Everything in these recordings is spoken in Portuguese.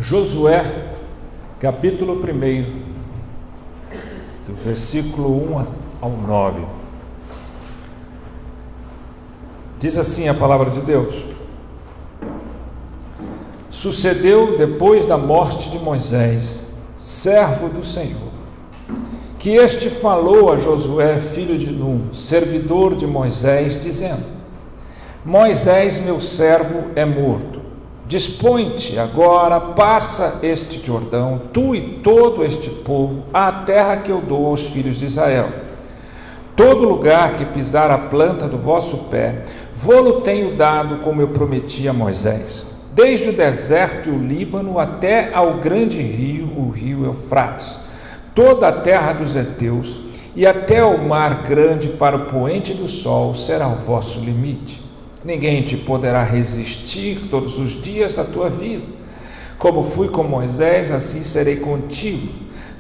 Josué, capítulo 1, do versículo 1 ao 9. Diz assim a palavra de Deus: Sucedeu depois da morte de Moisés, servo do Senhor, que este falou a Josué, filho de Num, servidor de Moisés, dizendo: Moisés, meu servo, é morto. Dispõe-te agora, passa este Jordão, tu e todo este povo, à terra que eu dou aos filhos de Israel. Todo lugar que pisar a planta do vosso pé, vô-lo tenho dado, como eu prometi a Moisés, desde o deserto e o Líbano até ao grande rio, o rio Eufrates, toda a terra dos heteus, e até o mar grande para o poente do sol será o vosso limite. Ninguém te poderá resistir todos os dias da tua vida. Como fui com Moisés, assim serei contigo.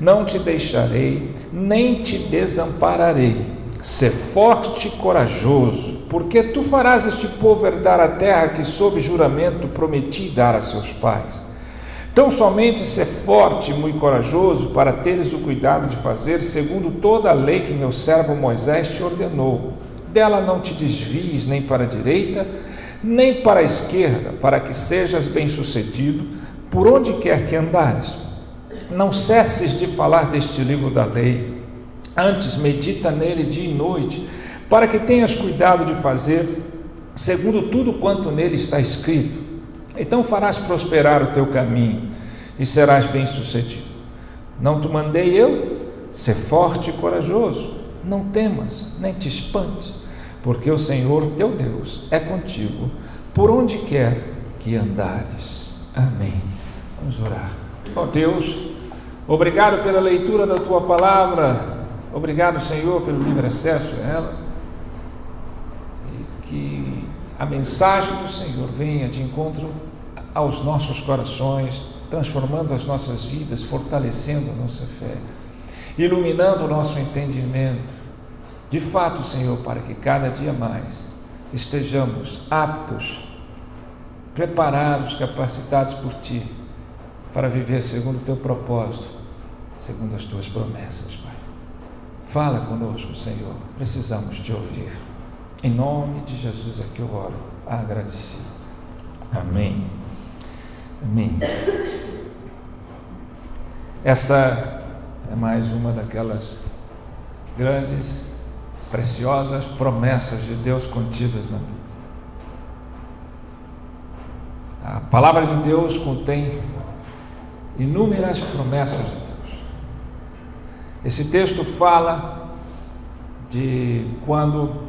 Não te deixarei, nem te desampararei. Sê forte e corajoso, porque tu farás este povo herdar a terra que sob juramento prometi dar a seus pais. Tão somente sê forte e muito corajoso, para teres o cuidado de fazer segundo toda a lei que meu servo Moisés te ordenou. Dela não te desvies nem para a direita, nem para a esquerda, para que sejas bem-sucedido por onde quer que andares. Não cesses de falar deste livro da lei, antes medita nele dia e noite, para que tenhas cuidado de fazer segundo tudo quanto nele está escrito. Então farás prosperar o teu caminho e serás bem-sucedido. Não te mandei eu? Sê forte e corajoso, não temas, nem te espantes, porque o Senhor teu Deus é contigo, por onde quer que andares. Amém. Vamos orar. Ó Deus, obrigado pela leitura da tua palavra, obrigado, Senhor, pelo livre acesso a ela, e que a mensagem do Senhor venha de encontro aos nossos corações, transformando as nossas vidas, fortalecendo a nossa fé, iluminando o nosso entendimento. De fato, Senhor, para que cada dia mais estejamos aptos, preparados, capacitados por Ti, para viver segundo o Teu propósito, segundo as Tuas promessas, Pai. Fala conosco, Senhor, precisamos Te ouvir. Em nome de Jesus é que eu oro, agradecido. Amém. Amém. Essa é mais uma daquelas grandes, preciosas promessas de Deus contidas na Bíblia. A palavra de Deus contém inúmeras promessas de Deus. Esse texto fala de quando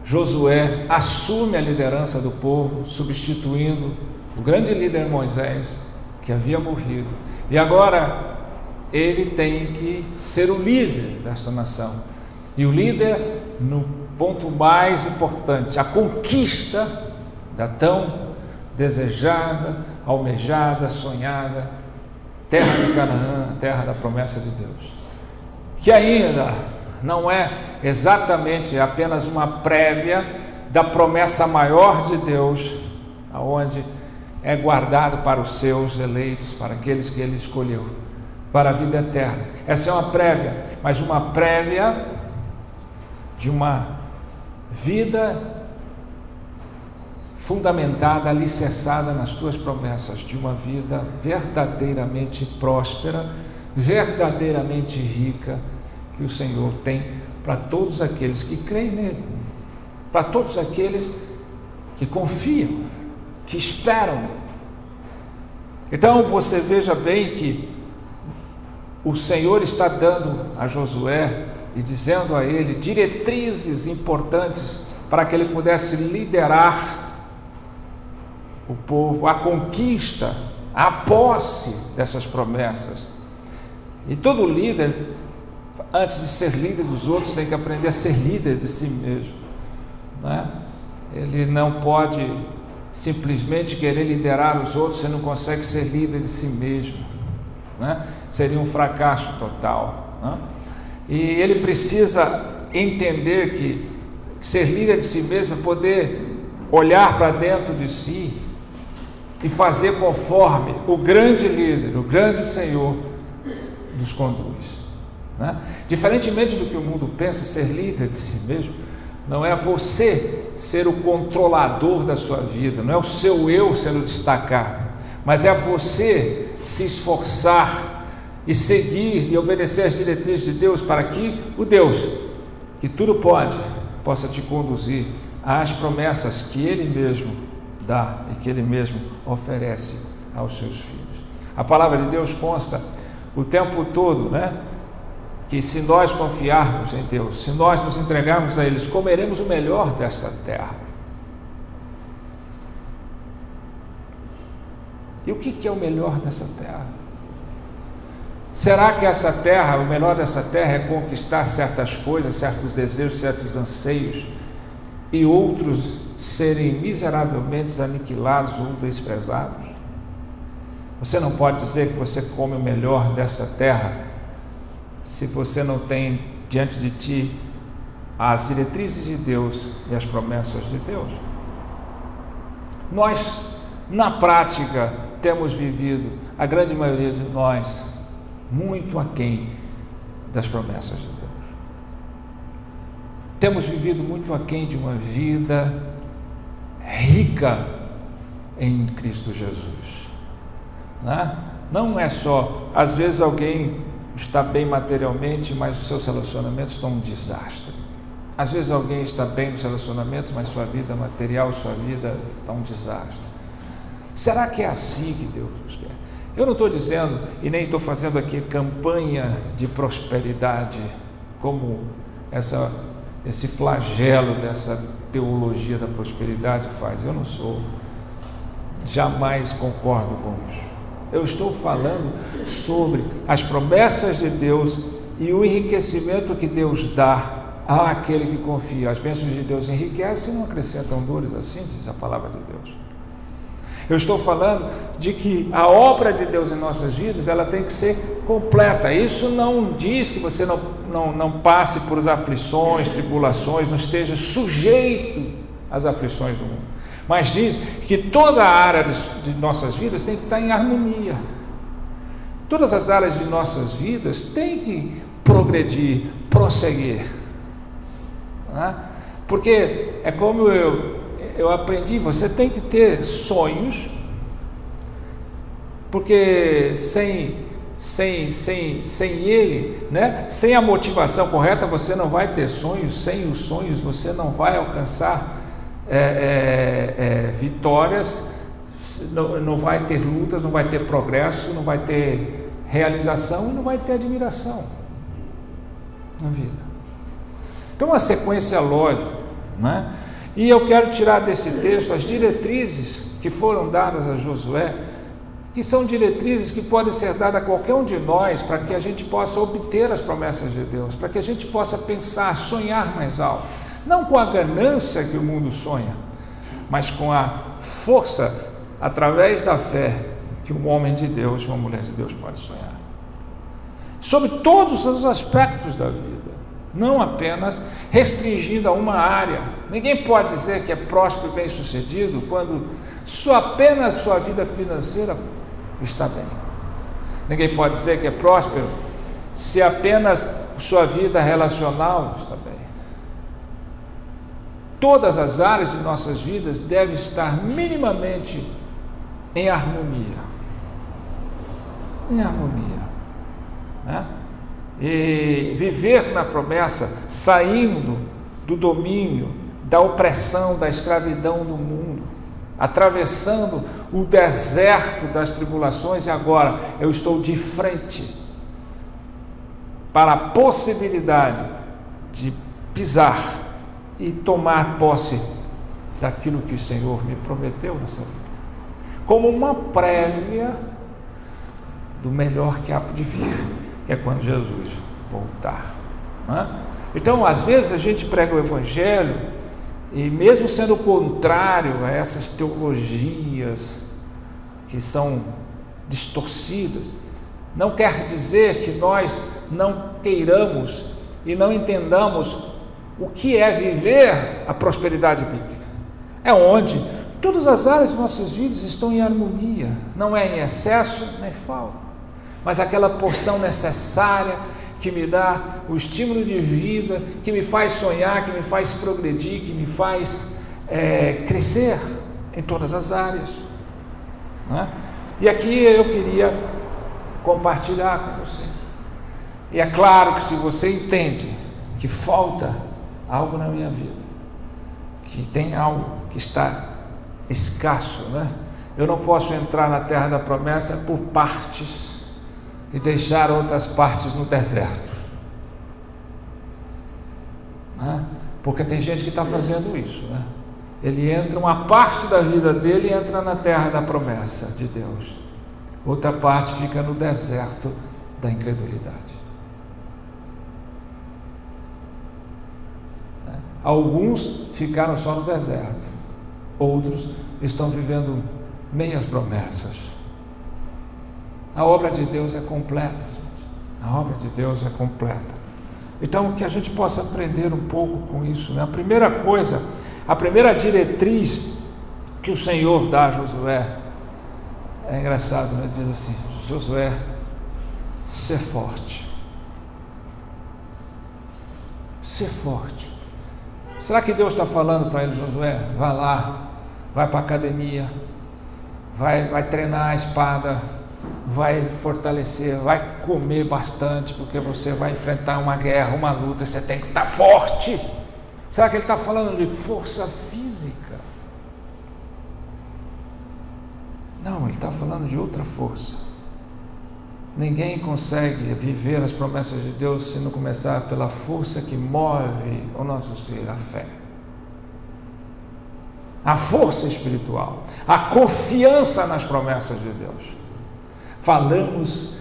Josué assume a liderança do povo, substituindo o grande líder Moisés, que havia morrido, e agora ele tem que ser o líder desta nação. E o líder no ponto mais importante, a conquista da tão desejada, almejada, sonhada terra de Canaã, terra da promessa de Deus, que ainda não é exatamente apenas uma prévia da promessa maior de Deus, aonde é guardado para os seus eleitos, para aqueles que Ele escolheu, para a vida eterna. Essa é uma prévia, mas uma prévia de uma vida fundamentada, alicerçada nas tuas promessas, de uma vida verdadeiramente próspera, verdadeiramente rica, que o Senhor tem para todos aqueles que creem nele, para todos aqueles que confiam, que esperam nele. Então você veja bem que o Senhor está dando a Josué e dizendo a ele diretrizes importantes para que ele pudesse liderar o povo, a conquista, a posse dessas promessas. E todo líder, antes de ser líder dos outros, tem que aprender a ser líder de si mesmo, né? Ele não pode simplesmente querer liderar os outros se não consegue ser líder de si mesmo, né? Seria um fracasso total, né? E ele precisa entender que ser líder de si mesmo é poder olhar para dentro de si e fazer conforme o grande líder, o grande Senhor nos conduz, né? Diferentemente do que o mundo pensa, ser líder de si mesmo não é você ser o controlador da sua vida, não é o seu eu sendo destacado, mas é você se esforçar e seguir e obedecer as diretrizes de Deus, para que o Deus, que tudo pode, possa te conduzir às promessas que Ele mesmo dá e que Ele mesmo oferece aos seus filhos. A palavra de Deus consta o tempo todo, né? Que se nós confiarmos em Deus, se nós nos entregarmos a Ele, comeremos o melhor dessa terra. E o que é o melhor dessa terra? Será que essa terra, o melhor dessa terra é conquistar certas coisas, certos desejos, certos anseios, e outros serem miseravelmente aniquilados ou desprezados? Você não pode dizer que você come o melhor dessa terra se você não tem diante de ti as diretrizes de Deus e as promessas de Deus. Nós, na prática, temos vivido, a grande maioria de nós, muito aquém das promessas de Deus. Temos vivido muito aquém de uma vida rica em Cristo Jesus, né? Não é só, às vezes alguém está bem materialmente, mas os seus relacionamentos estão um desastre. Às vezes alguém está bem nos relacionamentos, mas sua vida material, sua vida está um desastre. Será que é assim que Deus quer? Eu não estou dizendo, e nem estou fazendo aqui campanha de prosperidade, como esse flagelo dessa teologia da prosperidade faz. Eu não sou, jamais concordo com isso. Eu estou falando sobre as promessas de Deus e o enriquecimento que Deus dá àquele que confia. As bênçãos de Deus enriquecem e não acrescentam dores, assim diz a palavra de Deus. Eu estou falando de que a obra de Deus em nossas vidas, ela tem que ser completa. Isso não diz que você não passe por aflições, tribulações, não esteja sujeito às aflições do mundo. Mas diz que toda a área de nossas vidas tem que estar em harmonia. Todas as áreas de nossas vidas têm que progredir, prosseguir, né? Porque é como eu aprendi, você tem que ter sonhos, porque sem ele, né? Sem a motivação correta, você não vai ter sonhos. Sem os sonhos, você não vai alcançar vitórias, não vai ter lutas, não vai ter progresso, não vai ter realização e não vai ter admiração na vida. Então, uma sequência lógica, né? E eu quero tirar desse texto as diretrizes que foram dadas a Josué, que são diretrizes que podem ser dadas a qualquer um de nós, para que a gente possa obter as promessas de Deus, para que a gente possa pensar, sonhar mais alto. Não com a ganância que o mundo sonha, mas com a força, através da fé, que um homem de Deus, uma mulher de Deus pode sonhar. Sobre todos os aspectos da vida, não apenas restringido a uma área. Ninguém pode dizer que é próspero e bem-sucedido quando apenas sua vida financeira está bem. Ninguém pode dizer que é próspero se apenas sua vida relacional está bem. Todas as áreas de nossas vidas devem estar minimamente em harmonia. Em harmonia, né? E viver na promessa, saindo do domínio, da opressão, da escravidão do mundo, atravessando o deserto das tribulações, e agora eu estou de frente para a possibilidade de pisar e tomar posse daquilo que o Senhor me prometeu nessa vida, como uma prévia do melhor que há de vir, que é quando Jesus voltar, né? Então, às vezes a gente prega o Evangelho e, mesmo sendo contrário a essas teologias que são distorcidas, não quer dizer que nós não queiramos e não entendamos o que é viver a prosperidade bíblica. É onde todas as áreas de nossas vidas estão em harmonia, não é em excesso nem falta, mas aquela porção necessária que me dá o estímulo de vida, que me faz sonhar, que me faz progredir, que me faz crescer em todas as áreas, né? E aqui eu queria compartilhar com você. E é claro que se você entende que falta algo na minha vida, que tem algo que está escasso, né? Eu não posso entrar na terra da promessa por partes e deixar outras partes no deserto, né? Porque tem gente que está fazendo isso, né? Ele entra, uma parte da vida dele entra na terra da promessa de Deus, outra parte fica no deserto da incredulidade. Alguns ficaram só no deserto, outros estão vivendo meias promessas. A obra de Deus é completa, a obra de Deus é completa. Então, que a gente possa aprender um pouco com isso, né? A primeira coisa, a primeira diretriz que o Senhor dá a Josué, é engraçado, né? Diz assim: Josué, ser forte. Ser forte. Será que Deus está falando para ele, Josué, vai lá, vai para a academia, vai treinar a espada, vai fortalecer, vai comer bastante, porque você vai enfrentar uma guerra, uma luta, você tem que estar forte? Será que ele está falando de força física? Não, ele está falando de outra força. Ninguém consegue viver as promessas de Deus se não começar pela força que move o nosso ser, a fé. A força espiritual, a confiança nas promessas de Deus. Falamos,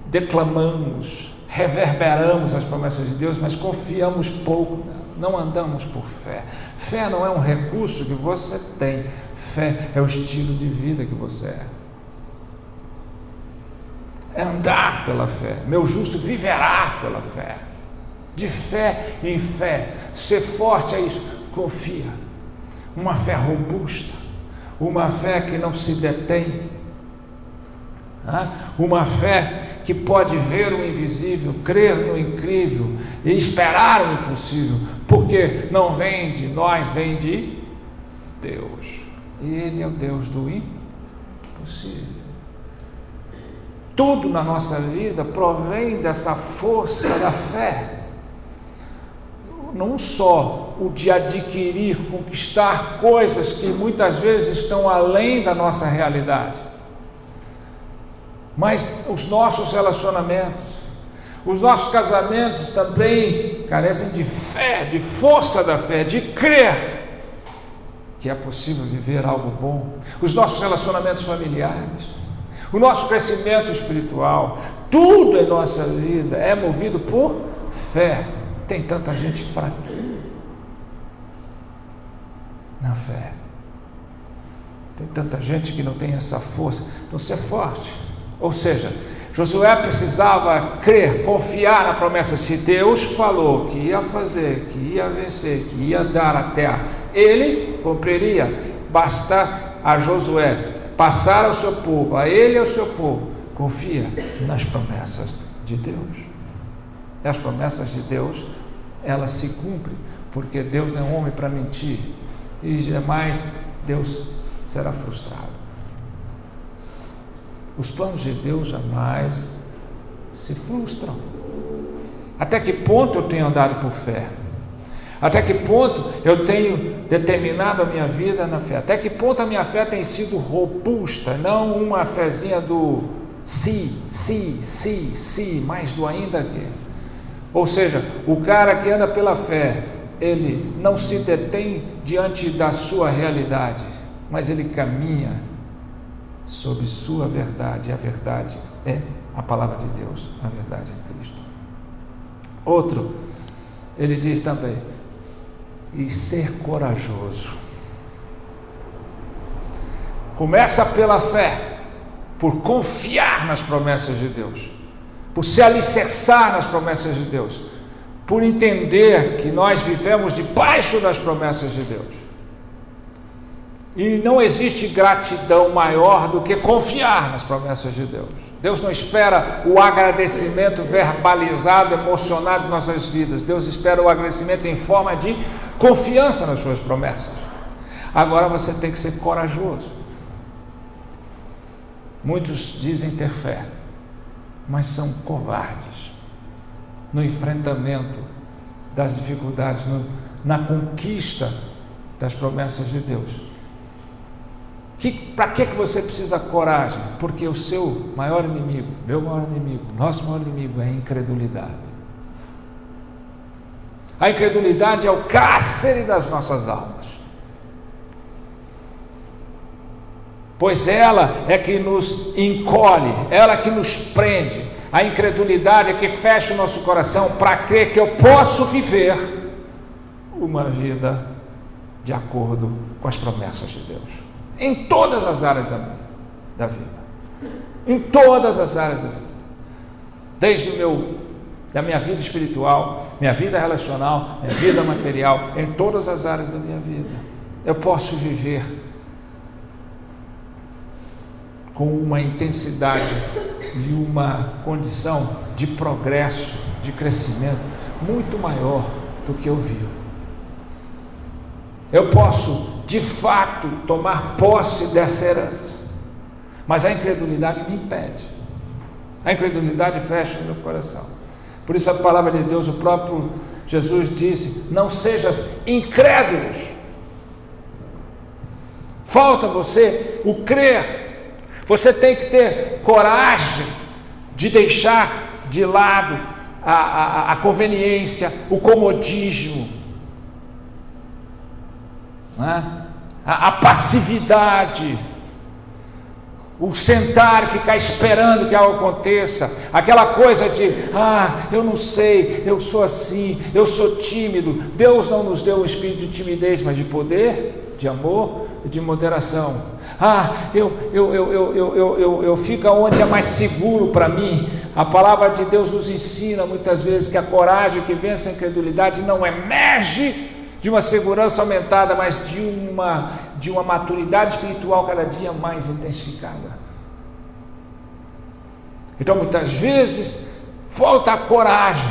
declamamos, reverberamos as promessas de Deus, mas confiamos pouco, não andamos por fé. Fé não é um recurso que você tem, fé é o estilo de vida que você é. É andar pela fé. Meu justo viverá pela fé. De fé em fé. Ser forte é isso. Confia. Uma fé robusta. Uma fé que não se detém. Uma fé que pode ver o invisível, crer no incrível e esperar o impossível. Porque não vem de nós, vem de Deus. E Ele é o Deus do impossível. Tudo na nossa vida provém dessa força da fé. Não só o de adquirir, conquistar coisas que muitas vezes estão além da nossa realidade, mas os nossos relacionamentos, os nossos casamentos também carecem de fé, de força da fé, de crer que é possível viver algo bom. Os nossos relacionamentos familiares, o nosso crescimento espiritual, tudo em nossa vida é movido por fé. Tem tanta gente fraquinha na fé, tem tanta gente que não tem essa força. Então, ser forte. Ou seja, Josué precisava crer, confiar na promessa. Se Deus falou que ia fazer, que ia vencer, que ia dar a terra, ele cumpriria. Basta a Josué passar ao seu povo, a ele e ao seu povo, confia nas promessas de Deus. E as promessas de Deus, elas se cumprem, porque Deus não é um homem para mentir, e jamais Deus será frustrado. Os planos de Deus jamais se frustram. Até que ponto eu tenho andado por fé? Até que ponto eu tenho determinado a minha vida na fé? Até que ponto a minha fé tem sido robusta, não uma fezinha do se, mais do ainda que. Ou seja, o cara que anda pela fé, ele não se detém diante da sua realidade, mas ele caminha sobre sua verdade, e a verdade é a palavra de Deus, a verdade é Cristo. Outro, ele diz também, e ser corajoso. Começa pela fé, por confiar nas promessas de Deus, por se alicerçar nas promessas de Deus, por entender que nós vivemos debaixo das promessas de Deus. E não existe gratidão maior do que confiar nas promessas de Deus. Deus não espera o agradecimento verbalizado, emocionado em nossas vidas. Deus espera o agradecimento em forma de confiança nas suas promessas. Agora você tem que ser corajoso. Muitos dizem ter fé, mas são covardes no enfrentamento das dificuldades, na conquista das promessas de Deus. Para que você precisa coragem? Porque o seu maior inimigo, meu maior inimigo, nosso maior inimigo é a incredulidade. A incredulidade é o cárcere das nossas almas, pois ela é que nos encolhe, ela é que nos prende. A incredulidade é que fecha o nosso coração para crer que eu posso viver uma vida de acordo com as promessas de Deus. Em todas as áreas da vida. Em todas as áreas da vida. Desde da minha vida espiritual, minha vida relacional, minha vida material, em todas as áreas da minha vida. Eu posso viver com uma intensidade e uma condição de progresso, de crescimento muito maior do que eu vivo. Eu posso, de fato, tomar posse dessa herança, mas a incredulidade me impede. A incredulidade fecha o meu coração. Por isso a palavra de Deus, o próprio Jesus disse: não sejas incrédulos. Falta você o crer. Você tem que ter coragem de deixar de lado a conveniência, o comodismo, a passividade, o sentar e ficar esperando que algo aconteça, aquela coisa de, eu não sei, eu sou assim, eu sou tímido. Deus não nos deu um espírito de timidez, mas de poder, de amor e de moderação. Eu fico onde é mais seguro para mim. A palavra de Deus nos ensina muitas vezes que a coragem que vence a incredulidade não emerge de uma segurança aumentada, mas de uma maturidade espiritual cada dia mais intensificada. Então muitas vezes falta a coragem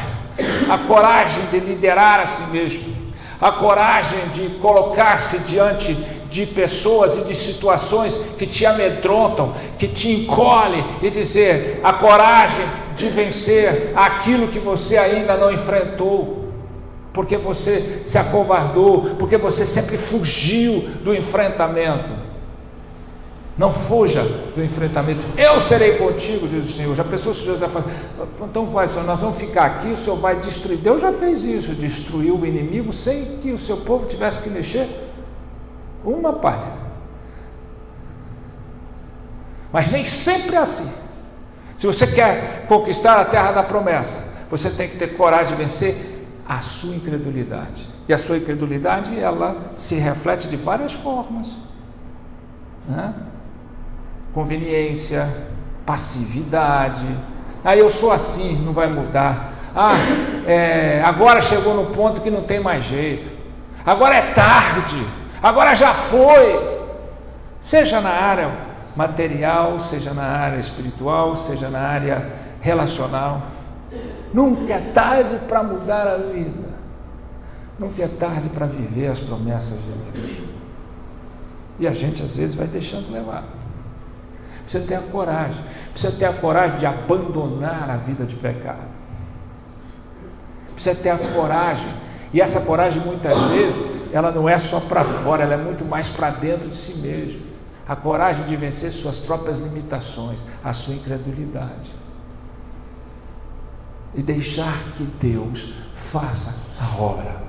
de liderar a si mesmo, a coragem de colocar-se diante de pessoas e de situações que te amedrontam, que te encolhem, e dizer, a coragem de vencer aquilo que você ainda não enfrentou, porque você se acovardou, porque você sempre fugiu do enfrentamento. Não fuja do enfrentamento. Eu serei contigo, diz o Senhor. Já pensou se Deus vai falar, então vai, Senhor, nós vamos ficar aqui, o Senhor vai destruir. Deus já fez isso, destruiu o inimigo sem que o seu povo tivesse que mexer uma palha. Mas nem sempre é assim. Se você quer conquistar a terra da promessa, você tem que ter coragem de vencer a sua incredulidade. E a sua incredulidade, ela se reflete de várias formas, conveniência, passividade. Eu sou assim, não vai mudar. Agora chegou no ponto que não tem mais jeito. Agora é tarde. Agora já foi. Seja na área material, seja na área espiritual, seja na área relacional. Nunca é tarde para mudar a vida. Nunca é tarde para viver as promessas de Deus. E a gente às vezes vai deixando levar. Precisa ter a coragem. Precisa ter a coragem de abandonar a vida de pecado. Precisa ter a coragem. E essa coragem muitas vezes, ela não é só para fora, ela é muito mais para dentro de si mesmo. A coragem de vencer suas próprias limitações, a sua incredulidade. E deixar que Deus faça a obra.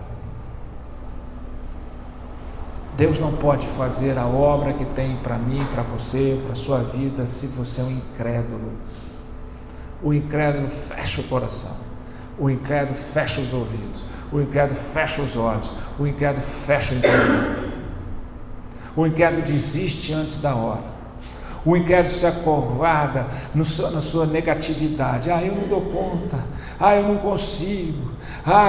Deus não pode fazer a obra que tem para mim, para você, para a sua vida, se você é um incrédulo. O incrédulo fecha o coração. O incrédulo fecha os ouvidos. O incrédulo fecha os olhos. O incrédulo fecha o entendimento. O incrédulo desiste antes da hora. O incrédulo se acovarda na sua negatividade. Eu não dou conta. Eu não consigo.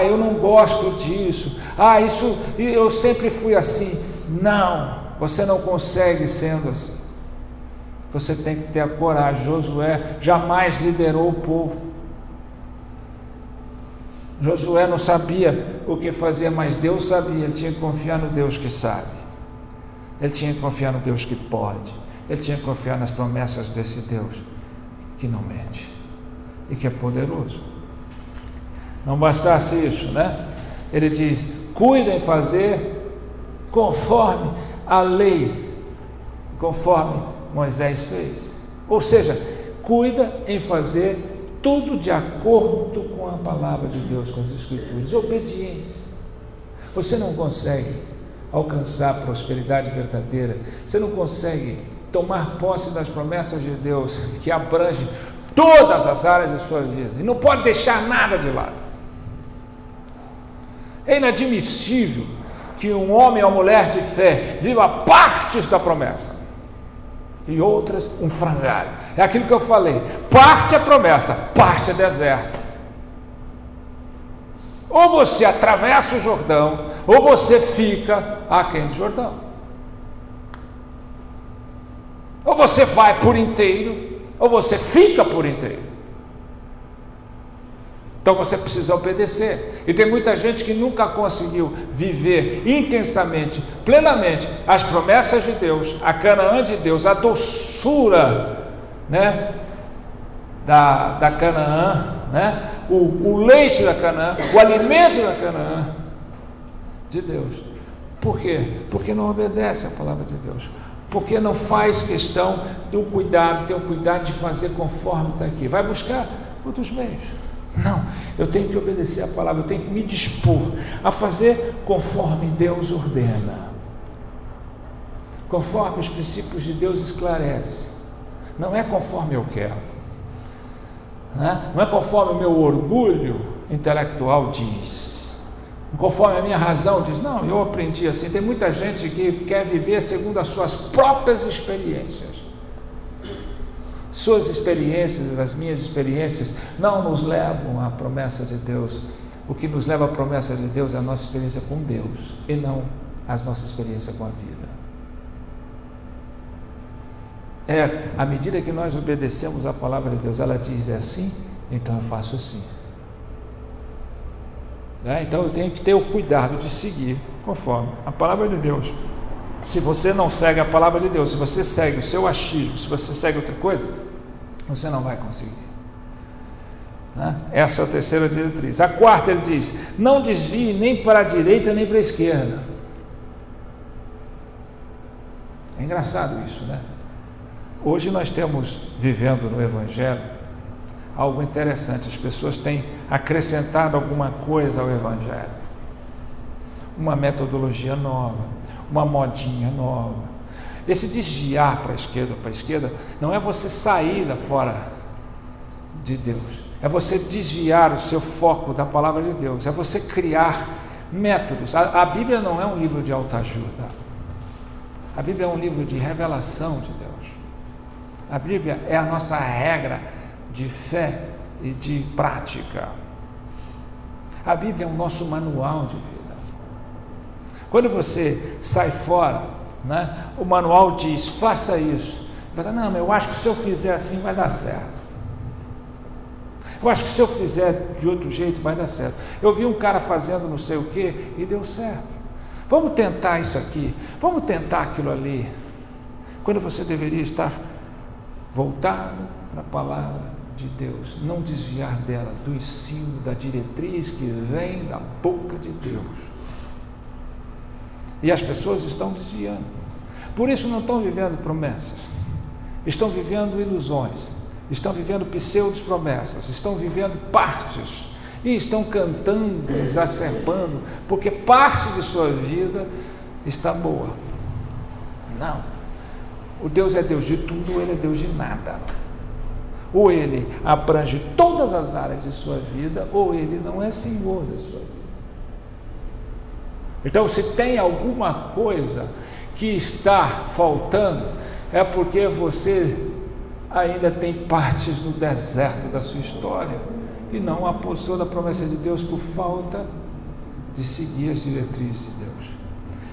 Eu não gosto disso. Isso, eu sempre fui assim. Não. você não consegue sendo assim. Você tem que ter a coragem. Josué jamais liderou o povo. Josué não sabia o que fazer, mas Deus sabia. Ele tinha que confiar no Deus que sabe. Ele tinha que confiar no Deus que pode. Ele tinha que confiar nas promessas desse Deus que não mente e que é poderoso. Não bastasse isso, né? Ele diz: cuidem fazer conforme a lei, conforme Moisés fez. Ou seja, cuida em fazer tudo de acordo com a palavra de Deus, com as Escrituras. Obediência. Você não consegue alcançar a prosperidade verdadeira, você não consegue tomar posse das promessas de Deus, que abrange todas as áreas da sua vida, e não pode deixar nada de lado. É inadmissível que um homem ou mulher de fé viva partes da promessa e outras um frangalho. É aquilo que eu falei: parte é promessa, parte é deserto. Ou você atravessa o Jordão, ou você fica aquém do Jordão. Ou você vai por inteiro, ou você fica por inteiro. Então você precisa obedecer. E tem muita gente que nunca conseguiu viver intensamente, plenamente as promessas de Deus, a Canaã de Deus, a doçura, né, da Canaã, né, o leite da Canaã, o alimento da Canaã de Deus. Por quê? Porque não obedece a palavra de Deus. Porque não faz questão do cuidado, ter o cuidado de fazer conforme está aqui. Vai buscar outros meios. Não, eu tenho que obedecer a palavra, eu tenho que me dispor a fazer conforme Deus ordena, conforme os princípios de Deus esclarecem. Não é conforme eu quero, né? Não é conforme o meu orgulho intelectual diz, conforme a minha razão diz. Não, eu aprendi assim. Tem muita gente que quer viver segundo as suas próprias experiências. Suas experiências, as minhas experiências, não nos levam à promessa de Deus. O que nos leva à promessa de Deus é a nossa experiência com Deus, e não a nossa experiência com a vida. É, à medida que nós obedecemos a palavra de Deus, ela diz: é assim, então eu faço assim. Então eu tenho que ter o cuidado de seguir conforme a palavra de Deus. Se você não segue a palavra de Deus, se você segue o seu achismo, se você segue outra coisa, você não vai conseguir. Essa é a terceira diretriz. A quarta, ele diz: não desvie nem para a direita nem para a esquerda. É engraçado isso, né? Hoje nós temos, vivendo no Evangelho, algo interessante. As pessoas têm acrescentado alguma coisa ao Evangelho, uma metodologia nova, uma modinha nova. Esse desviar para a esquerda não é você sair da fora de Deus, é você desviar o seu foco da palavra de Deus, é você criar métodos. A Bíblia não é um livro de autoajuda, a Bíblia é um livro de revelação de Deus. A Bíblia é a nossa regra de fé e de prática. A Bíblia é o nosso manual de vida. Quando você sai fora, né, o manual diz: faça isso. Você fala: não, eu acho que se eu fizer assim vai dar certo. Eu acho que se eu fizer de outro jeito vai dar certo. Eu vi um cara fazendo não sei o que e deu certo. Vamos tentar isso aqui, vamos tentar aquilo ali. Quando você deveria estar voltado para a palavra de Deus, não desviar dela, do ensino, da diretriz que vem da boca de Deus. E as pessoas estão desviando. Por isso não estão vivendo promessas, estão vivendo ilusões, estão vivendo pseudos promessas, estão vivendo partes e estão cantando, exacerbando, porque parte de sua vida está boa. Não, o Deus é Deus de tudo, ou Ele é Deus de nada. Ou Ele abrange todas as áreas de sua vida, ou Ele não é Senhor da sua vida. Então, se tem alguma coisa que está faltando, é porque você ainda tem partes no deserto da sua história e não apossou da promessa de Deus por falta de seguir as diretrizes de Deus.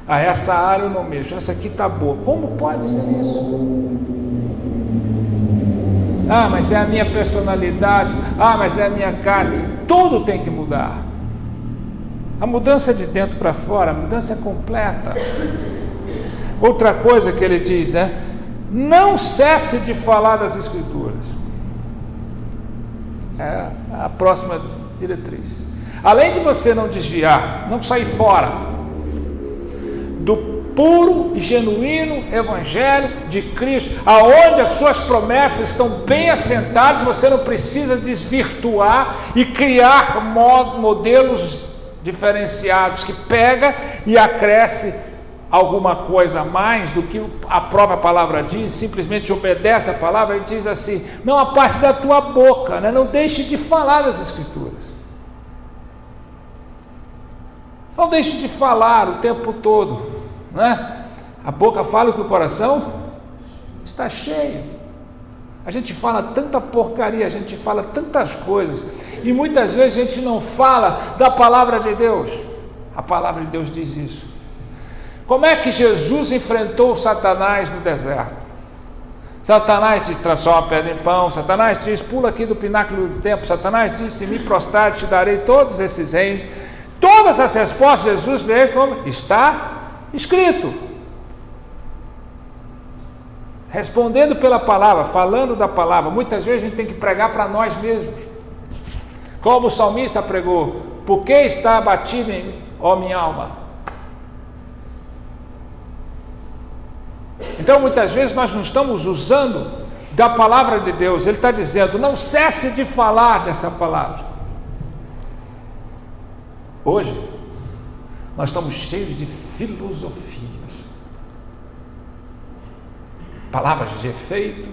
Ah, essa área eu não mexo, essa aqui está boa. Como pode ser isso? Ah, mas é a minha personalidade. Ah, mas é a minha carne. Tudo tem que mudar. A mudança de dentro para fora, a mudança é completa. Outra coisa que ele diz, né? Não cesse de falar das Escrituras. É a próxima diretriz. Além de você não desviar, não sair fora do puro e genuíno Evangelho de Cristo, aonde as suas promessas estão bem assentadas, você não precisa desvirtuar e criar modelos diferenciados que pega e acresce alguma coisa a mais do que a própria palavra diz, simplesmente obedece a palavra e diz assim, não a parte da tua boca, né? Não deixe de falar das Escrituras. Não deixe de falar o tempo todo, né? A boca fala que o coração está cheio. A gente fala tanta porcaria, a gente fala tantas coisas, e muitas vezes a gente não fala da palavra de Deus. A palavra de Deus diz isso. Como é que Jesus enfrentou Satanás no deserto? Satanás diz, transforma a pedra em pão. Satanás diz, pula aqui do pináculo do templo. Satanás disse, se me prostrar, te darei todos esses reinos. Todas as respostas Jesus veio como está escrito. Respondendo pela palavra, falando da palavra. Muitas vezes a gente tem que pregar para nós mesmos. Como o salmista pregou, por que está abatido em mim, ó minha alma? Então muitas vezes nós não estamos usando da palavra de Deus. Ele está dizendo, não cesse de falar dessa palavra. Hoje nós estamos cheios de filosofias, palavras de efeito,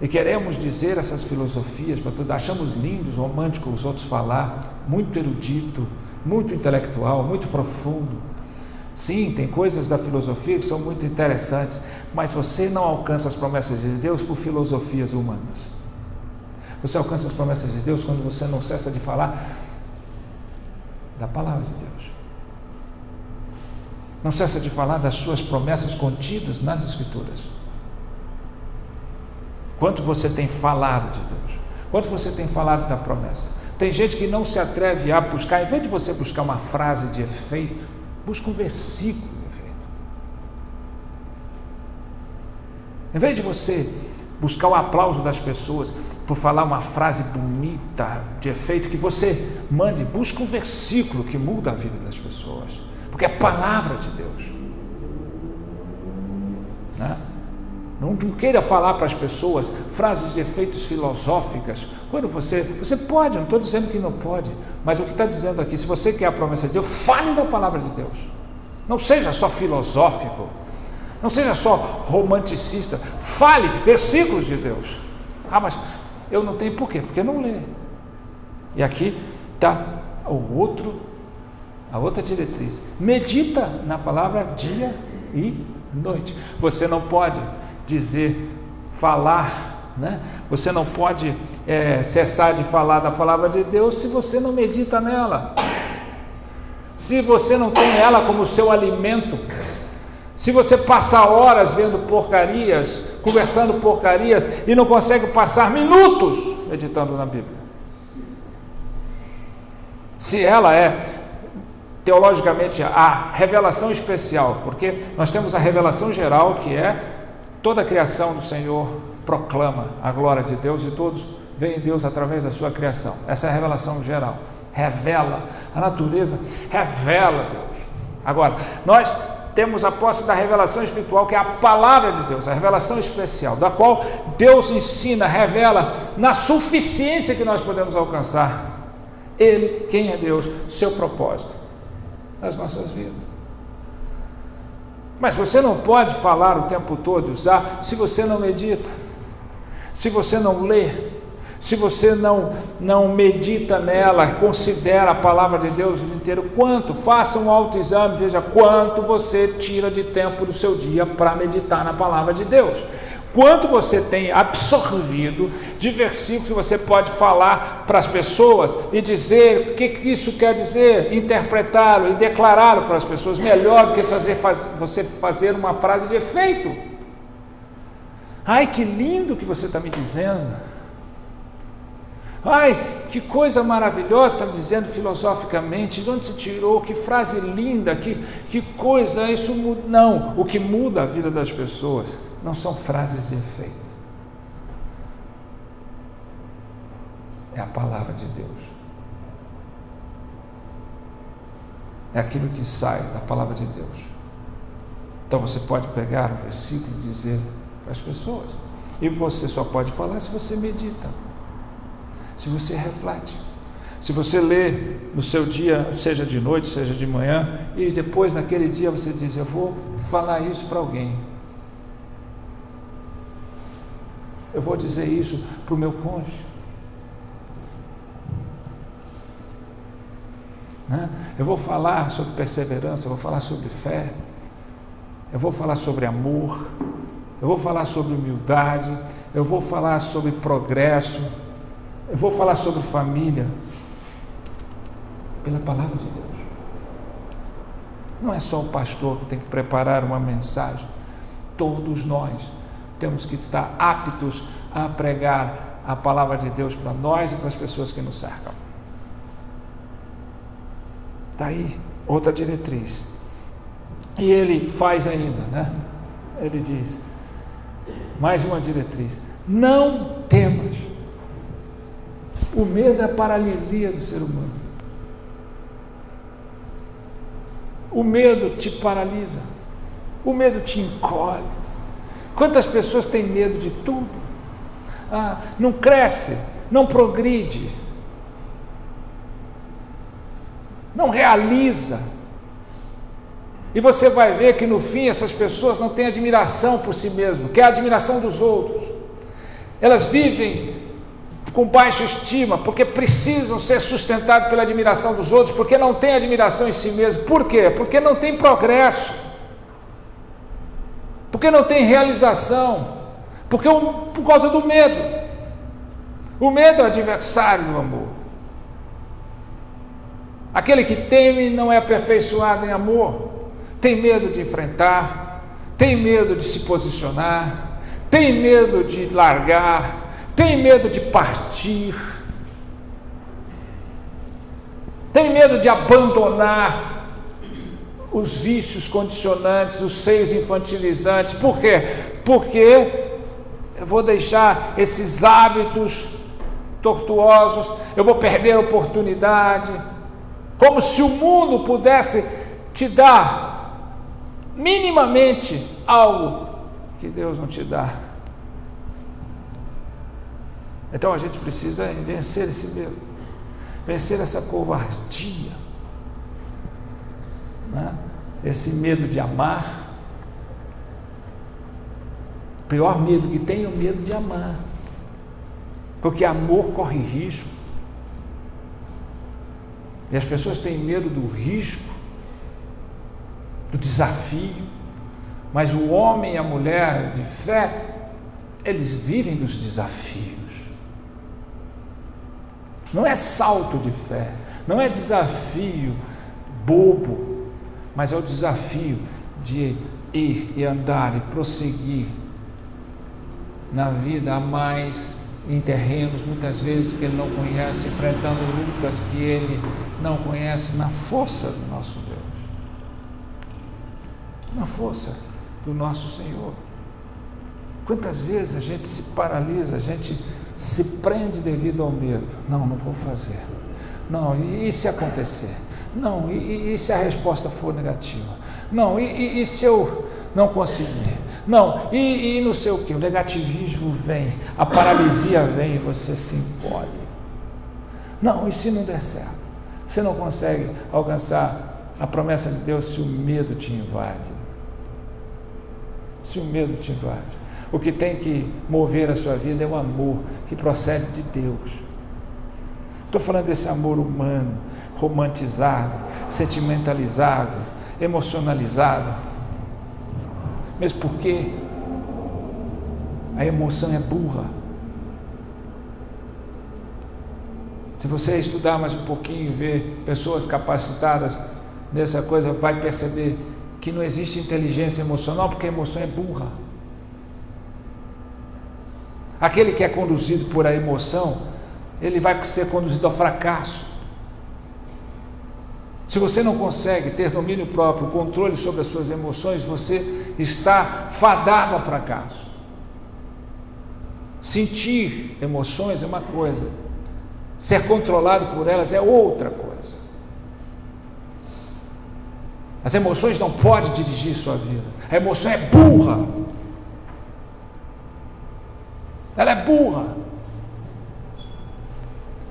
e queremos dizer essas filosofias para tudo. Achamos lindos, românticos os outros falar, muito erudito, muito intelectual, muito profundo. Sim, tem coisas da filosofia que são muito interessantes, mas você não alcança as promessas de Deus por filosofias humanas. Você alcança as promessas de Deus quando você não cessa de falar da palavra de Deus. Não cessa de falar das suas promessas contidas nas Escrituras. Quanto você tem falado de Deus? Quanto você tem falado da promessa? Tem gente que não se atreve a buscar, em vez de você buscar uma frase de efeito, busca um versículo de efeito. Em vez de você buscar o aplauso das pessoas por falar uma frase bonita de efeito, que você mande, busca um versículo que muda a vida das pessoas, porque é palavra de Deus, né? Não queira falar para as pessoas frases de efeitos filosóficas. Quando você pode, não estou dizendo que não pode, mas o que está dizendo aqui, se você quer a promessa de Deus, fale da palavra de Deus. Não seja só filosófico, não seja só romanticista, fale versículos de Deus. Ah, mas eu não tenho por quê? Porque não lê. E aqui está a outra diretriz. Medita na palavra dia e noite. Você não pode falar, né? Você não pode cessar de falar da palavra de Deus se você não medita nela, se você não tem ela como seu alimento, se você passa horas vendo porcarias, conversando porcarias e não consegue passar minutos meditando na Bíblia. Se ela é teologicamente a revelação especial, porque nós temos a revelação geral, que é toda a criação do Senhor proclama a glória de Deus e todos veem Deus através da sua criação. Essa é a revelação geral. Revela a natureza, revela Deus. Agora, nós temos a posse da revelação espiritual, que é a palavra de Deus, a revelação especial, da qual Deus ensina, revela na suficiência que nós podemos alcançar. Ele, quem é Deus, seu propósito nas nossas vidas. Mas você não pode falar o tempo todo, usar, se você não medita, se você não lê, se você não medita nela, considera a palavra de Deus o dia inteiro. Faça um autoexame, veja quanto você tira de tempo do seu dia para meditar na palavra de Deus. Quanto você tem absorvido de versículos que você pode falar para as pessoas e dizer o que isso quer dizer, interpretá-lo e declará-lo para as pessoas, melhor do que você fazer uma frase de efeito. Ai, que lindo que você está me dizendo. Ai, que coisa maravilhosa está me dizendo filosoficamente. De onde se tirou? Que frase linda, que coisa, isso muda. Não, o que muda a vida das pessoas não são frases de efeito. É a palavra de Deus. É aquilo que sai da palavra de Deus. Então você pode pegar um versículo e dizer para as pessoas. E você só pode falar se você medita, se você reflete, se você lê no seu dia, seja de noite, seja de manhã, e depois naquele dia você diz: eu vou falar isso para alguém, eu vou dizer isso para o meu cônjuge, né? Eu vou falar sobre perseverança, eu vou falar sobre fé, eu vou falar sobre amor, eu vou falar sobre humildade, eu vou falar sobre progresso, eu vou falar sobre família, pela palavra de Deus. Não é só o pastor que tem que preparar uma mensagem, todos nós temos que estar aptos a pregar a palavra de Deus para nós e para as pessoas que nos cercam. Está aí outra diretriz. E ele faz ainda, né? Ele diz, mais uma diretriz: não temas. O medo é a paralisia do ser humano. O medo te paralisa, o medo te encolhe. Quantas pessoas têm medo de tudo? Não cresce, não progride, não realiza. E você vai ver que no fim essas pessoas não têm admiração por si mesmas, que é a admiração dos outros. Elas vivem com baixa estima, porque precisam ser sustentados pela admiração dos outros, porque não tem admiração em si mesmo. Por quê? Porque não tem progresso, porque não tem realização, por causa do medo. O medo é o adversário do amor. Aquele que teme não é aperfeiçoado em amor, tem medo de enfrentar, tem medo de se posicionar, tem medo de largar, tem medo de partir, tem medo de abandonar os vícios condicionantes, os seios infantilizantes. Por quê? Porque eu vou deixar esses hábitos tortuosos, eu vou perder a oportunidade, como se o mundo pudesse te dar minimamente algo que Deus não te dá. Então a gente precisa vencer esse medo, vencer essa covardia, né? Esse medo de amar. O pior medo que tem é o medo de amar, porque amor corre risco, e as pessoas têm medo do risco, do desafio, mas o homem e a mulher de fé, eles vivem dos desafios. Não é salto de fé, não é desafio bobo, mas é o desafio de ir e andar e prosseguir na vida a mais, em terrenos muitas vezes que ele não conhece, enfrentando lutas que ele não conhece, na força do nosso Deus, na força do nosso Senhor. Quantas vezes a gente se paralisa, a gente se prende devido ao medo. Não vou fazer. Não, e se acontecer? Não, e se a resposta for negativa? Não, e se eu não conseguir? Não, e não sei o que, o negativismo vem, a paralisia vem e você se encolhe. Não, e se não der certo? Você não consegue alcançar a promessa de Deus se o medo te invade. Se o medo te invade. O que tem que mover a sua vida é o amor que procede de Deus. Estou falando desse amor humano, romantizado, sentimentalizado, emocionalizado. Mesmo porque A emoção é burra. Se você estudar mais um pouquinho e ver pessoas capacitadas nessa coisa, vai perceber que não existe inteligência emocional, porque a emoção é burra. Aquele que é conduzido por a emoção, ele vai ser conduzido ao fracasso. Se você não consegue ter domínio próprio, controle sobre as suas emoções, você está fadado ao fracasso. Sentir emoções é uma coisa, ser controlado por elas é outra coisa. As emoções não podem dirigir sua vida. A emoção é burra. Ela é burra.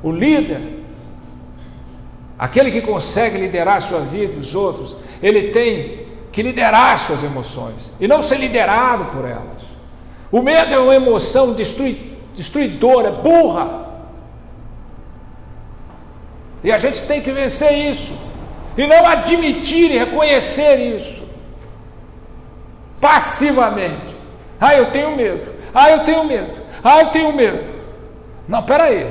O líder, aquele que consegue liderar a sua vida e os outros, ele tem que liderar as suas emoções e não ser liderado por elas. O medo é uma emoção destruidora, burra. E a gente tem que vencer isso e não admitir e reconhecer isso passivamente. Eu tenho medo. Eu tenho medo. Eu tenho medo. Não, peraí.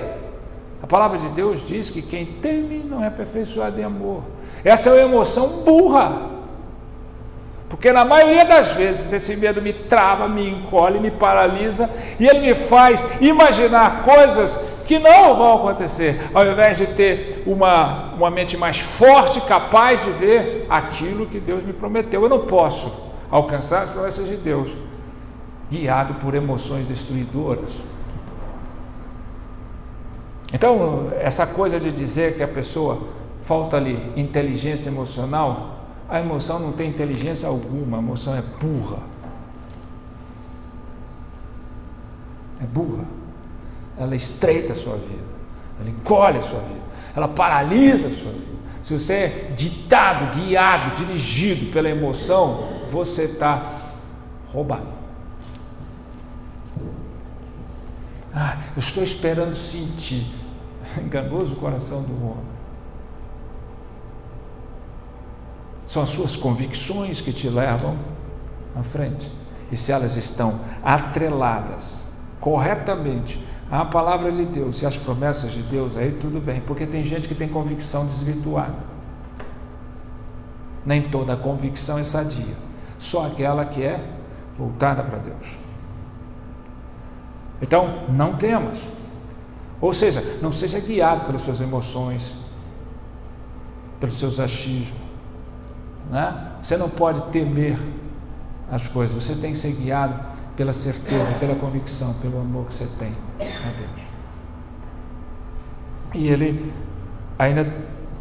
A palavra de Deus diz que quem teme não é aperfeiçoado em amor. Essa é uma emoção burra. Porque na maioria das vezes esse medo me trava, me encolhe, me paralisa e ele me faz imaginar coisas que não vão acontecer, ao invés de ter uma mente mais forte, capaz de ver aquilo que Deus me prometeu. Eu não posso alcançar as promessas de Deus guiado por emoções destruidoras. Então, essa coisa de dizer que a pessoa falta ali inteligência emocional, a emoção não tem inteligência alguma, a emoção é burra. É burra. Ela estreita a sua vida, ela encolhe a sua vida, ela paralisa a sua vida. Se você é ditado, guiado, dirigido pela emoção, você está roubado. Eu estou esperando sentir. Enganoso o coração do homem. São as suas convicções que te levam à frente. E se elas estão atreladas corretamente à palavra de Deus e às promessas de Deus, aí tudo bem. Porque tem gente que tem convicção desvirtuada. Nem toda convicção é sadia. Só aquela que é voltada para Deus. Então, não temas. Ou seja, não seja guiado pelas suas emoções, pelos seus achismos. Né? Você não pode temer as coisas. Você tem que ser guiado pela certeza, pela convicção, pelo amor que você tem a Deus. E ele ainda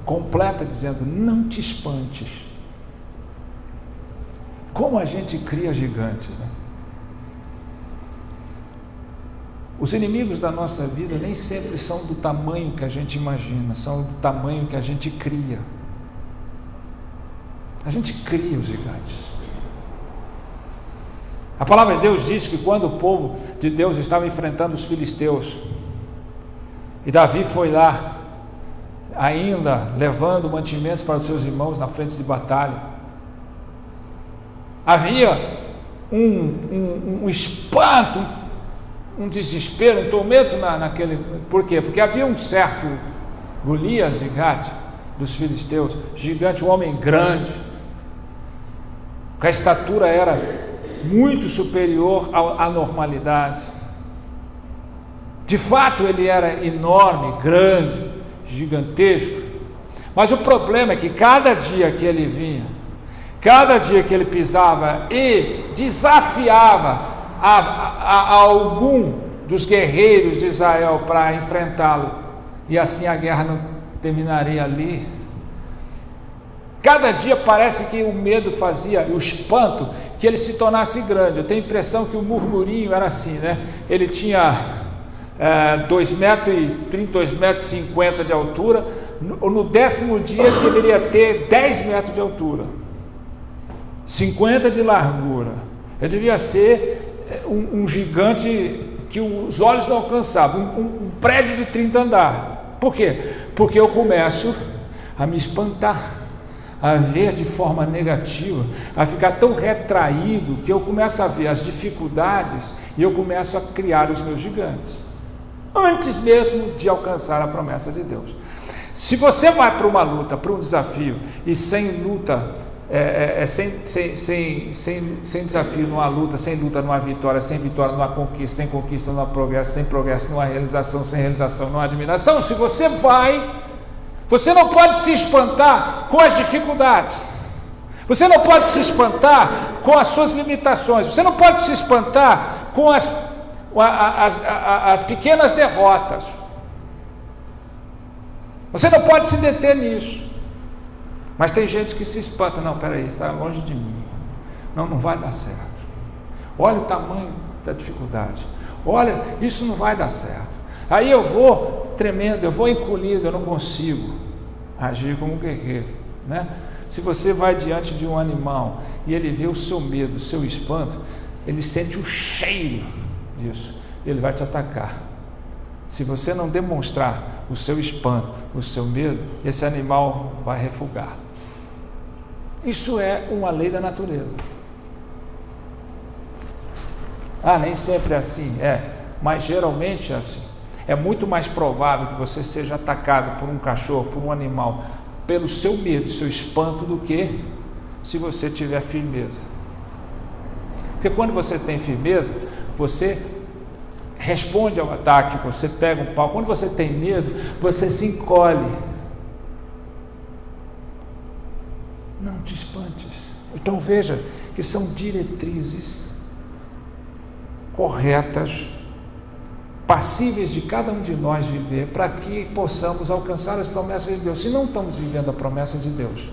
completa dizendo: não te espantes. Como a gente cria gigantes, né? Os inimigos da nossa vida nem sempre são do tamanho que a gente imagina, são do tamanho que a gente cria. A gente cria os gigantes. A palavra de Deus diz que quando o povo de Deus estava enfrentando os filisteus, e Davi foi lá, ainda levando mantimentos para os seus irmãos na frente de batalha, havia um espanto, um desespero, um tormento naquele... Por quê? Porque havia um certo Golias de Gate, dos filisteus, gigante, um homem grande, que a estatura era muito superior à normalidade. De fato, ele era enorme, grande, gigantesco. Mas o problema é que cada dia que ele vinha, cada dia que ele pisava e desafiava a algum dos guerreiros de Israel para enfrentá-lo, e assim a guerra não terminaria ali. Cada dia parece que o medo fazia, o espanto, que ele se tornasse grande. Eu tenho a impressão que o murmurinho era assim, né? Ele tinha 2,30 metros, 2,50 metros de altura. No 10º dia ele deveria ter 10 metros de altura, 50 de largura. Ele devia ser um gigante que os olhos não alcançavam, um prédio de 30 andares. Por quê? Porque eu começo a me espantar, a ver de forma negativa, a ficar tão retraído que eu começo a ver as dificuldades e eu começo a criar os meus gigantes, antes mesmo de alcançar a promessa de Deus. Se você vai para uma luta, para um desafio, e sem luta, sem desafio numa luta, sem luta numa vitória, sem vitória numa conquista, sem conquista numa progresso, sem progresso numa realização, sem realização numa admiração, se você vai, você não pode se espantar com as dificuldades, você não pode se espantar com as suas limitações, você não pode se espantar com as pequenas derrotas, você não pode se deter nisso. Mas tem gente que se espanta, não, peraí, está longe de mim, não vai dar certo, olha o tamanho da dificuldade, olha, isso não vai dar certo, aí eu vou tremendo, eu vou encolhido, eu não consigo agir como guerreiro, né? Se você vai diante de um animal e ele vê o seu medo, o seu espanto, ele sente o cheiro disso, ele vai te atacar. Se você não demonstrar o seu espanto, o seu medo, esse animal vai refugar. Isso é uma lei da natureza. Nem sempre é assim, mas geralmente é assim. É muito mais provável que você seja atacado por um cachorro, por um animal, pelo seu medo, seu espanto, do que se você tiver firmeza. Porque quando você tem firmeza, você responde ao ataque, você pega um pau. Quando você tem medo, você se encolhe. Não te espantes. Então veja que são diretrizes corretas, passíveis de cada um de nós viver, para que possamos alcançar as promessas de Deus. Se não estamos vivendo a promessa de Deus,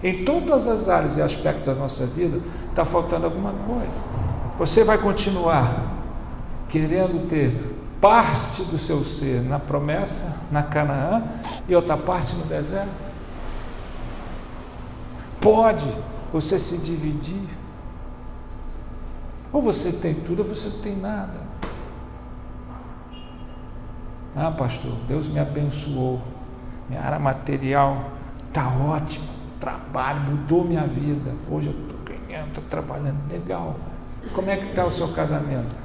em todas as áreas e aspectos da nossa vida, está faltando alguma coisa. Você vai continuar querendo ter parte do seu ser na promessa, na Canaã, e outra parte no deserto? Pode você se dividir? Ou você tem tudo ou você não tem nada. Pastor, Deus me abençoou, minha área material está ótima, trabalho mudou minha vida, hoje eu estou ganhando, estou trabalhando, legal. Como é que está o seu casamento?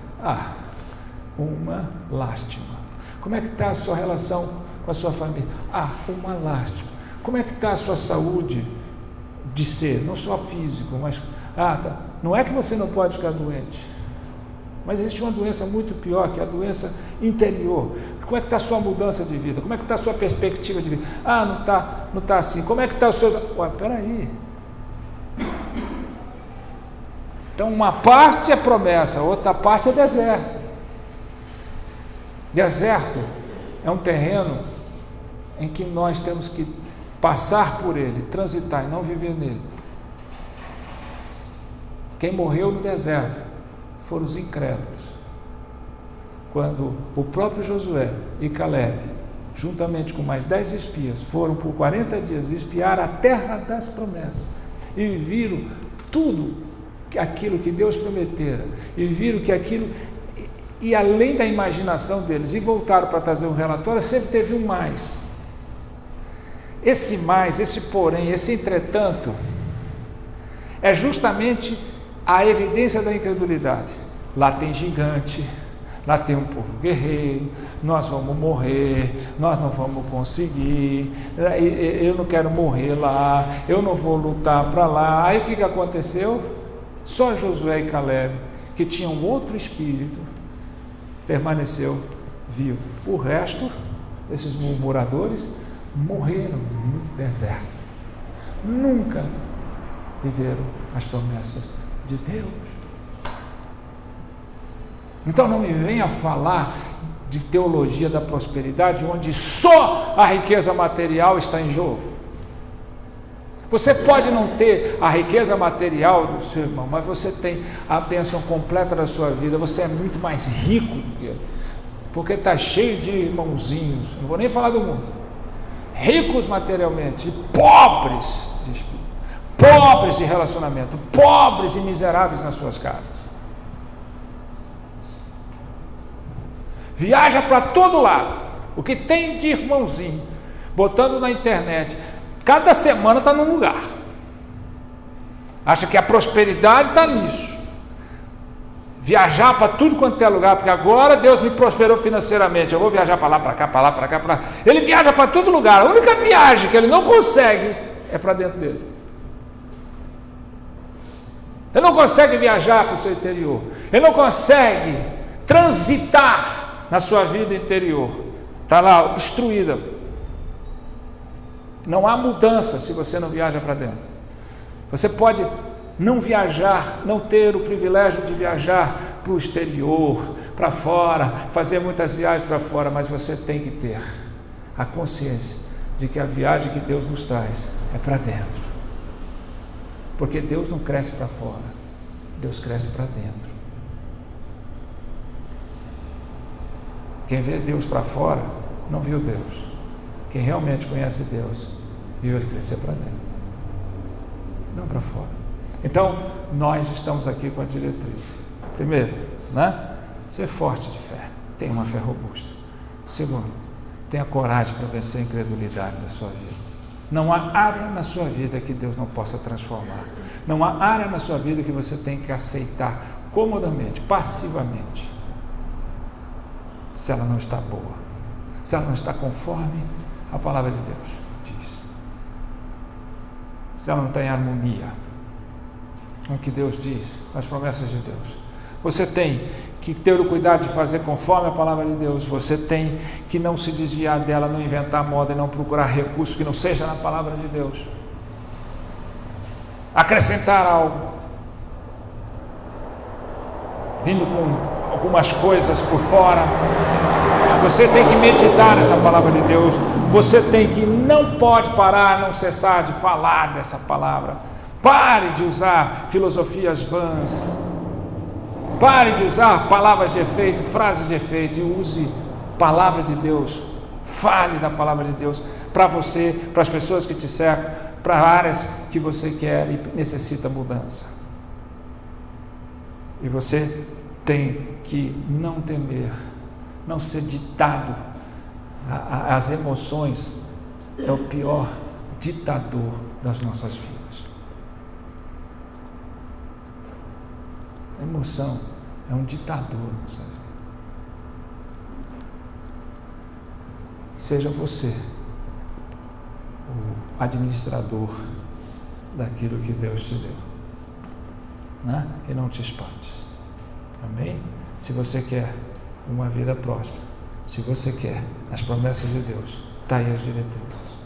Uma lástima. Como é que está a sua relação com a sua família? Uma lástima. Como é que está a sua saúde de ser, não só físico, mas não é que você não pode ficar doente, mas existe uma doença muito pior, que é a doença interior. Como é que está a sua mudança de vida? Como é que está a sua perspectiva de vida? Não está assim. Como é que está os seus... peraí. Então uma parte é promessa, outra parte é deserto. Deserto é um terreno em que nós temos que passar por ele, transitar e não viver nele. Quem morreu no deserto foram os incrédulos. Quando o próprio Josué e Caleb, juntamente com mais 10 espias, foram por 40 dias espiar a terra das promessas e viram tudo aquilo que Deus prometera, e viram que aquilo, e além da imaginação deles, e voltaram para trazer um relatório, sempre teve um mais. Esse mais, esse porém, esse entretanto, é justamente a evidência da incredulidade. Lá tem gigante, lá tem um povo guerreiro, nós vamos morrer, nós não vamos conseguir, eu não quero morrer lá, eu não vou lutar para lá. Aí o que aconteceu? Só Josué e Caleb, que tinham outro espírito, permaneceu vivo. O resto, esses murmuradores, morreram no deserto. Nunca viveram as promessas de Deus. Então não me venha falar de teologia da prosperidade, onde só a riqueza material está em jogo. Você pode não ter a riqueza material do seu irmão, mas você tem a bênção completa da sua vida. Você é muito mais rico do que ele, porque está cheio de irmãozinhos. Não vou nem falar do mundo. Ricos materialmente e pobres de espírito, pobres de relacionamento, pobres e miseráveis nas suas casas. Viaja para todo lado. O que tem de irmãozinho, botando na internet, cada semana está num lugar. Acha que a prosperidade está nisso. Viajar para tudo quanto é lugar, porque agora Deus me prosperou financeiramente, eu vou viajar para lá, para cá, para lá, para cá, para lá. Ele viaja para todo lugar, a única viagem que ele não consegue é para dentro dele. Ele não consegue viajar para o seu interior, ele não consegue transitar na sua vida interior, está lá obstruída. Não há mudança se você não viaja para dentro. Você pode não viajar, não ter o privilégio de viajar para o exterior, para fora, fazer muitas viagens para fora, mas você tem que ter a consciência de que a viagem que Deus nos traz é para dentro. Porque Deus não cresce para fora, Deus cresce para dentro. Quem vê Deus para fora, não viu Deus. Quem realmente conhece Deus, viu Ele crescer para dentro, não para fora. Então, nós estamos aqui com a diretriz. Primeiro, ser forte de fé, tenha uma fé robusta. Segundo, tenha coragem para vencer a incredulidade da sua vida. Não há área na sua vida que Deus não possa transformar. Não há área na sua vida que você tem que aceitar comodamente, passivamente, se ela não está boa, se ela não está conforme a palavra de Deus diz, se ela não está em harmonia com o que Deus diz, com as promessas de Deus. Você tem que ter o cuidado de fazer conforme a palavra de Deus. Você tem que não se desviar dela, não inventar moda e não procurar recursos que não seja na palavra de Deus. Acrescentar algo, vindo com algumas coisas por fora. Você tem que meditar nessa palavra de Deus. Você tem que, não pode parar, não cessar de falar dessa palavra. Pare de usar filosofias vãs. Pare de usar palavras de efeito, frases de efeito, e use palavra de Deus. Fale da palavra de Deus para você, para as pessoas que te cercam, para áreas que você quer e necessita mudança. E você tem que não temer, não ser ditado. As emoções é o pior ditador das nossas vidas. A emoção é um ditador na nossa vida. Seja você o administrador daquilo que Deus te deu, e não te espantes. Amém? Se você quer uma vida próspera, se você quer as promessas de Deus, está aí as diretrizes.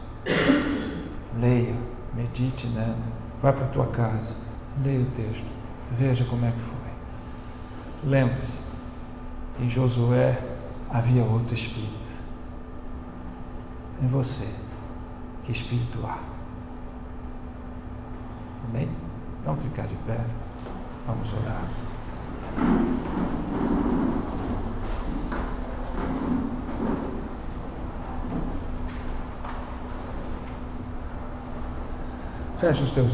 Leia, medite nela, vai para a tua casa, leia o texto, veja como é que foi. Lembre-se, em Josué havia outro espírito. Em você, que espírito há? Amém? Vamos ficar de pé, vamos orar. Fecha os teus